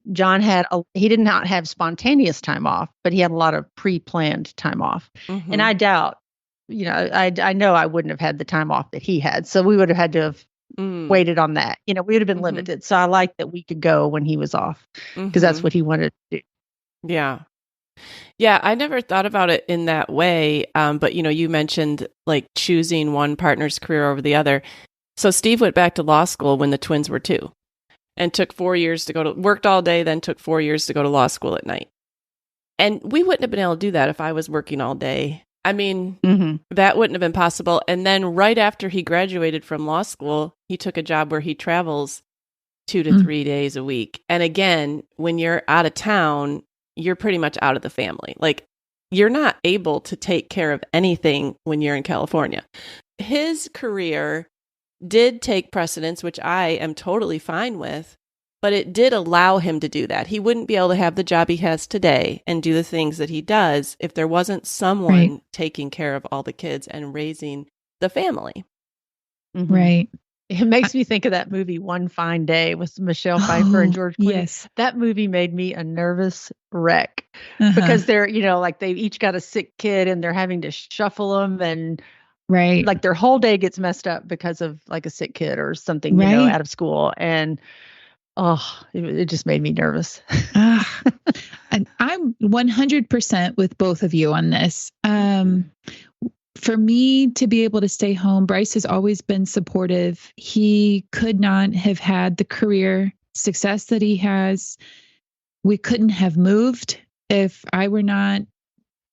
he did not have spontaneous time off, but he had a lot of pre-planned time off. And I doubt, I know I wouldn't have had the time off that he had. So we would have had to have waited on that. We would have been limited. So I like that we could go when he was off because that's what he wanted to do. Yeah. Yeah, I never thought about it in that way. But, you mentioned like choosing one partner's career over the other. So Steve went back to law school when the twins were 2 and took 4 years to worked all day, then took 4 years to go to law school at night. And we wouldn't have been able to do that if I was working all day. I mean, that wouldn't have been possible. And then right after he graduated from law school, he took a job where he travels 2 to 3 days a week. And again, when you're out of town, you're pretty much out of the family. Like, you're not able to take care of anything when you're in California. His career did take precedence, which I am totally fine with, but it did allow him to do that. He wouldn't be able to have the job he has today and do the things that he does if there wasn't someone taking care of all the kids and raising the family. Right. It makes me think of that movie One Fine Day with Michelle Pfeiffer and George Clooney. Yes. That movie made me a nervous wreck because they're, like they each got a sick kid and they're having to shuffle them and like their whole day gets messed up because of like a sick kid or something, out of school. And it just made me nervous. And I'm 100% with both of you on this. For me to be able to stay home, Bryce has always been supportive. He could not have had the career success that he has. We couldn't have moved if I were not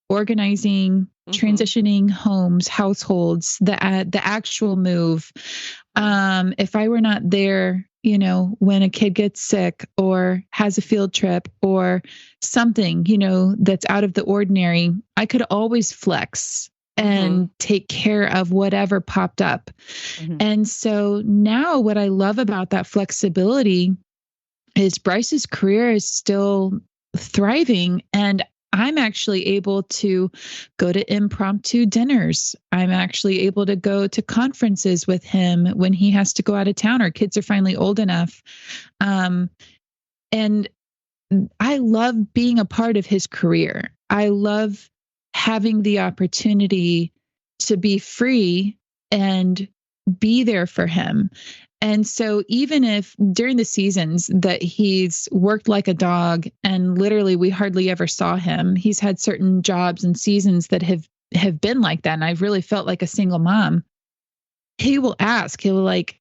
organizing, transitioning homes, households, the actual move. If I were not there, when a kid gets sick or has a field trip or something, that's out of the ordinary, I could always flex and take care of whatever popped up. And so now what I love about that flexibility is Bryce's career is still thriving, and I'm actually able to go to impromptu dinners. I'm actually able to go to conferences with him when he has to go out of town or kids are finally old enough. And I love being a part of his career. I love having the opportunity to be free and be there for him. And so even if during the seasons that he's worked like a dog and literally we hardly ever saw him, he's had certain jobs and seasons that have been like that. And I've really felt like a single mom. He'll like,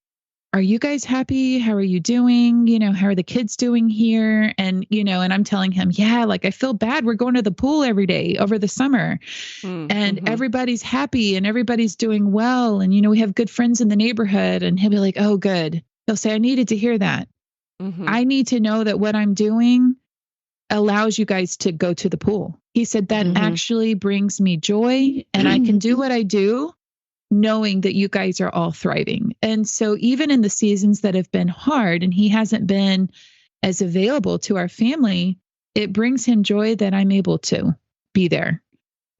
are you guys happy? How are you doing? How are the kids doing here? And, and I'm telling him, yeah, like I feel bad. We're going to the pool every day over the summer and everybody's happy and everybody's doing well. And, we have good friends in the neighborhood. And he'll be like, oh, good. He'll say, I needed to hear that. I need to know that what I'm doing allows you guys to go to the pool. He said that actually brings me joy and I can do what I do knowing that you guys are all thriving. And so even in the seasons that have been hard and he hasn't been as available to our family, it brings him joy that I'm able to be there.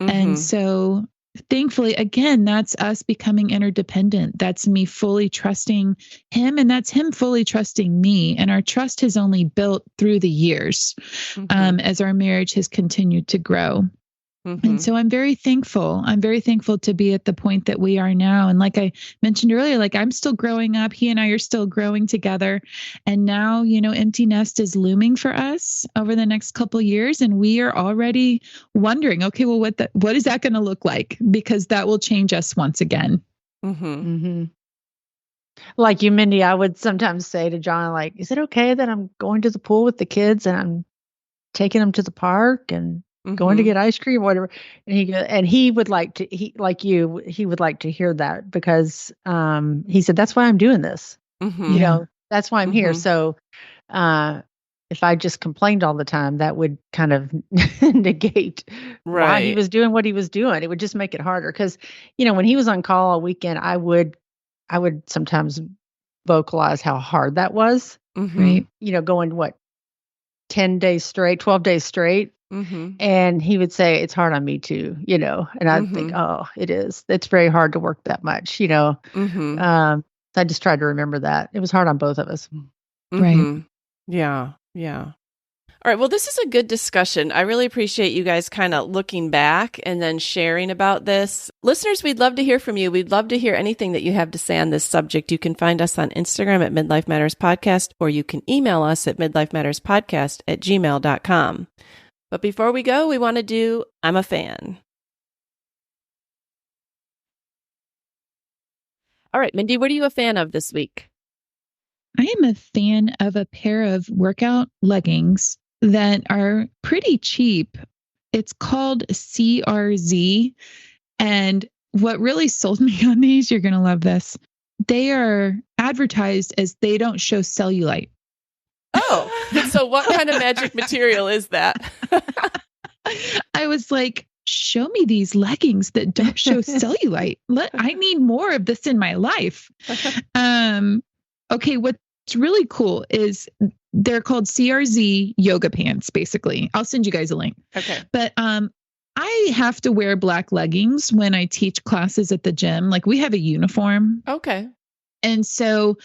And so thankfully, again, that's us becoming interdependent. That's me fully trusting him and that's him fully trusting me. And our trust has only built through the years as our marriage has continued to grow. And so I'm very thankful. I'm very thankful to be at the point that we are now. And like I mentioned earlier, like I'm still growing up. He and I are still growing together. And now, empty nest is looming for us over the next couple of years. And we are already wondering, okay, well, what is that going to look like? Because that will change us once again. Like you, Mindy, I would sometimes say to John, like, is it okay that I'm going to the pool with the kids and I'm taking them to the park and going to get ice cream or whatever? And he would like to, he would like to hear that because he said, that's why I'm doing this. That's why I'm here. So if I just complained all the time, that would kind of negate why he was doing what he was doing. It would just make it harder. Because, when he was on call all weekend, I would sometimes vocalize how hard that was. Right. Going 10 days straight, 12 days straight. And he would say, it's hard on me too, and I'd think, oh, it is. It's very hard to work that much, So I just tried to remember that. It was hard on both of us. Right. Yeah. Yeah. All right. Well, this is a good discussion. I really appreciate you guys kind of looking back and then sharing about this. Listeners, we'd love to hear from you. We'd love to hear anything that you have to say on this subject. You can find us on Instagram at Midlife Matters Podcast, or you can email us at midlifematterspodcast@gmail.com. But before we go, we want to do I'm a Fan. All right, Mindy, what are you a fan of this week? I am a fan of a pair of workout leggings that are pretty cheap. It's called CRZ. And what really sold me on these, you're going to love this. They are advertised as they don't show cellulite. Oh, so what kind of magic material is that? I was like, show me these leggings that don't show cellulite. I need more of this in my life. Okay, what's really cool is they're called CRZ yoga pants, basically. I'll send you guys a link. Okay. But I have to wear black leggings when I teach classes at the gym. Like we have a uniform. Okay. And so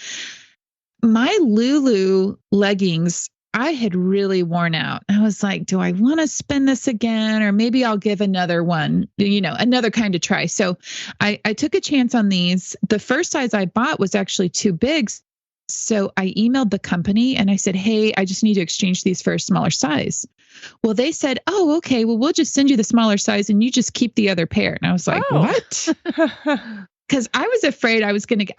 my Lulu leggings, I had really worn out. I was like, do I want to spend this again? Or maybe I'll give another one, another kind of try. So I took a chance on these. The first size I bought was actually too big. So I emailed the company and I said, hey, I just need to exchange these for a smaller size. Well, they said, oh, okay, well, we'll just send you the smaller size and you just keep the other pair. And I was like, what? Because I was afraid I was going to,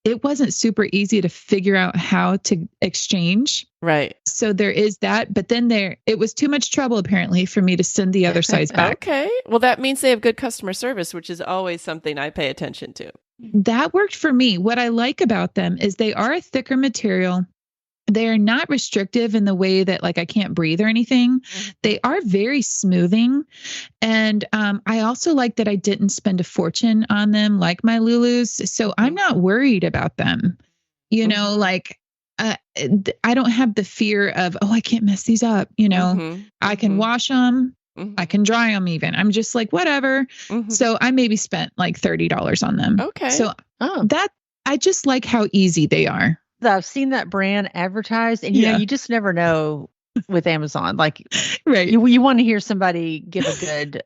it wasn't super easy to figure out how to exchange. Right. So there is that. But then it was too much trouble, apparently, for me to send the other size back. Okay. Well, that means they have good customer service, which is always something I pay attention to. That worked for me. What I like about them is they are a thicker material. They are not restrictive in the way that I can't breathe or anything. They are very smoothing. And I also like that I didn't spend a fortune on them like my Lulus. So I'm not worried about them. I don't have the fear of, I can't mess these up. I can wash them. I can dry them even. I'm just like, whatever. So I maybe spent like $30 on them. Okay. So I just like how easy they are. I've seen that brand advertised, and you just never know with Amazon. Right. You want to hear somebody give a good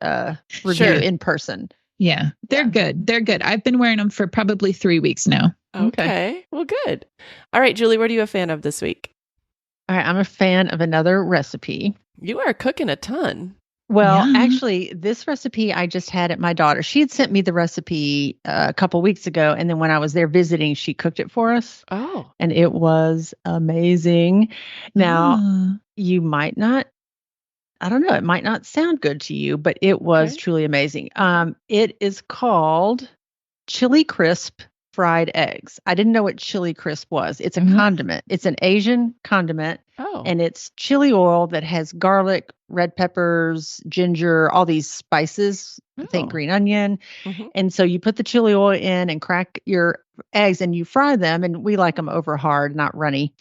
review in person. Yeah, they're good. They're good. I've been wearing them for probably 3 weeks now. Okay. Well, good. All right, Julie, what are you a fan of this week? All right, I'm a fan of another recipe. You are cooking a ton. Well, actually, this recipe I just had at my daughter. She had sent me the recipe a couple weeks ago. And then when I was there visiting, she cooked it for us. Oh. And it was amazing. Now, you might not, I don't know, it might not sound good to you, but it was truly amazing. It is called Chili Crisp fried eggs. I didn't know what chili crisp was. It's a condiment. It's an Asian condiment. Oh. And it's chili oil that has garlic, red peppers, ginger, all these spices. I think green onion. And so you put the chili oil in and crack your eggs and you fry them. And we like them over hard, not runny.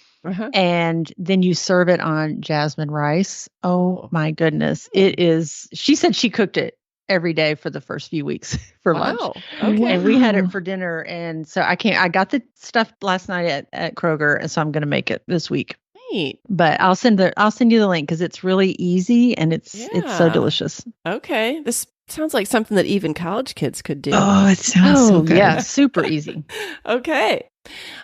And then you serve it on jasmine rice. Oh my goodness. It is, she said she cooked it every day for the first few weeks for lunch. Okay. And we had it for dinner. And so I got the stuff last night at Kroger. And so I'm going to make it this week. Neat. But I'll send you the link because it's really easy and it's so delicious. Okay. This sounds like something that even college kids could do. Oh, it sounds so good. Yeah, super easy. Okay.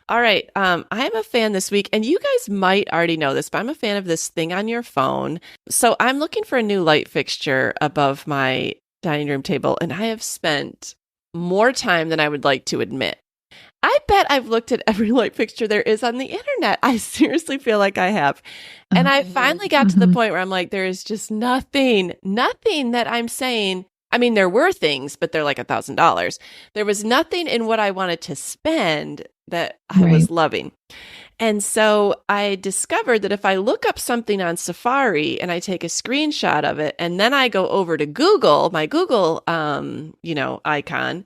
All right. I'm a fan this week, and you guys might already know this, but I'm a fan of this thing on your phone. So I'm looking for a new light fixture above my dining room table, and I have spent more time than I would like to admit. I bet I've looked at every light fixture there is on the internet. I seriously feel like I have. And I finally got to the point where I'm like, there is just nothing that I'm saying. I mean, there were things, but they're like $1,000. There was nothing in what I wanted to spend that I was loving. And so I discovered that if I look up something on Safari and I take a screenshot of it, and then I go over to Google, my Google, icon,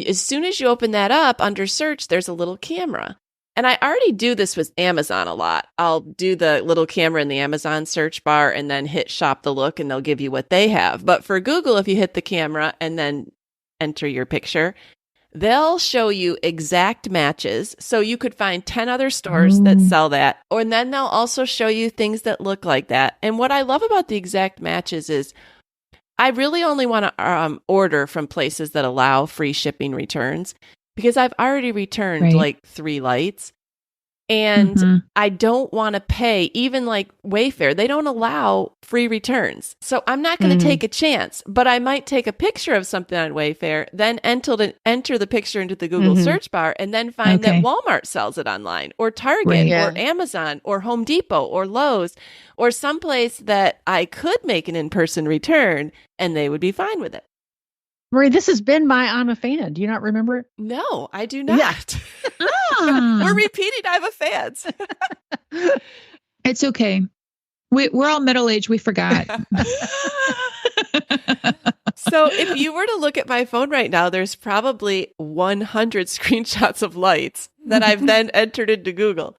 as soon as you open that up under search, there's a little camera. And I already do this with Amazon a lot. I'll do the little camera in the Amazon search bar and then hit shop the look and they'll give you what they have. But for Google, if you hit the camera and then enter your picture, They'll show you exact matches. So you could find 10 other stores that sell that. And then they'll also show you things that look like that. And what I love about the exact matches is I really only want to order from places that allow free shipping returns because I've already returned like 3 lights. And I don't want to pay, even like Wayfair, they don't allow free returns. So I'm not going to take a chance, but I might take a picture of something on Wayfair, then enter the picture into the Google search bar, and then find that Walmart sells it online, or Target, or Amazon, or Home Depot, or Lowe's, or someplace that I could make an in-person return, and they would be fine with it. Marie, this has been my I'm a fan. Do you not remember it? No, I do not. We're repeating I'm a fans. It's okay. We're all middle-aged. We forgot. So if you were to look at my phone right now, there's probably 100 screenshots of lights that I've then entered into Google.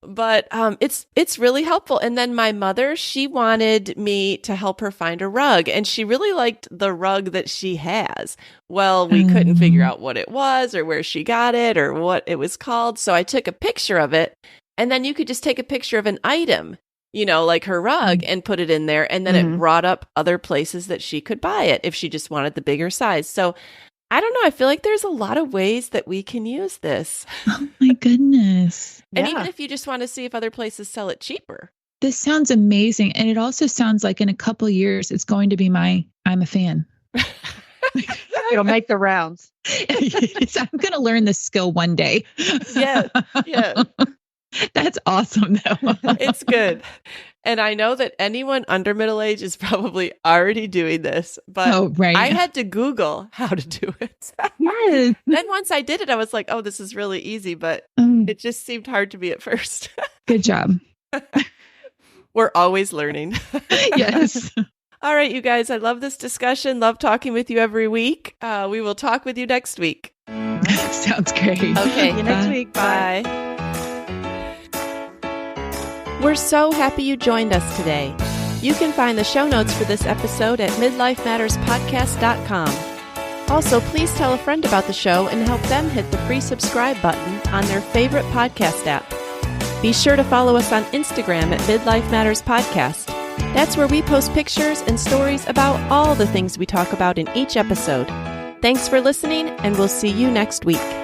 But it's really helpful. And then my mother, she wanted me to help her find a rug, and she really liked the rug that she has. Well, we couldn't figure out what it was or where she got it or what it was called. So I took a picture of it, and then you could just take a picture of an item, like her rug, and put it in there. And then it brought up other places that she could buy it if she just wanted the bigger size. So I don't know. I feel like there's a lot of ways that we can use this. Oh my goodness. And even if you just want to see if other places sell it cheaper. This sounds amazing. And it also sounds like in a couple of years, it's going to be I'm a fan. It'll make the rounds. I'm going to learn this skill one day. Yeah. That's awesome, though. It's good. And I know that anyone under middle age is probably already doing this, but I had to Google how to do it. Yes. Then once I did it, I was like, oh, this is really easy, but it just seemed hard to me at first. Good job. We're always learning. Yes. All right, you guys, I love this discussion. Love talking with you every week. We will talk with you next week. Sounds great. Okay. See you next week. Bye. We're so happy you joined us today. You can find the show notes for this episode at midlifematterspodcast.com. Also, please tell a friend about the show and help them hit the free subscribe button on their favorite podcast app. Be sure to follow us on Instagram at Midlife Matters Podcast. That's where we post pictures and stories about all the things we talk about in each episode. Thanks for listening, and we'll see you next week.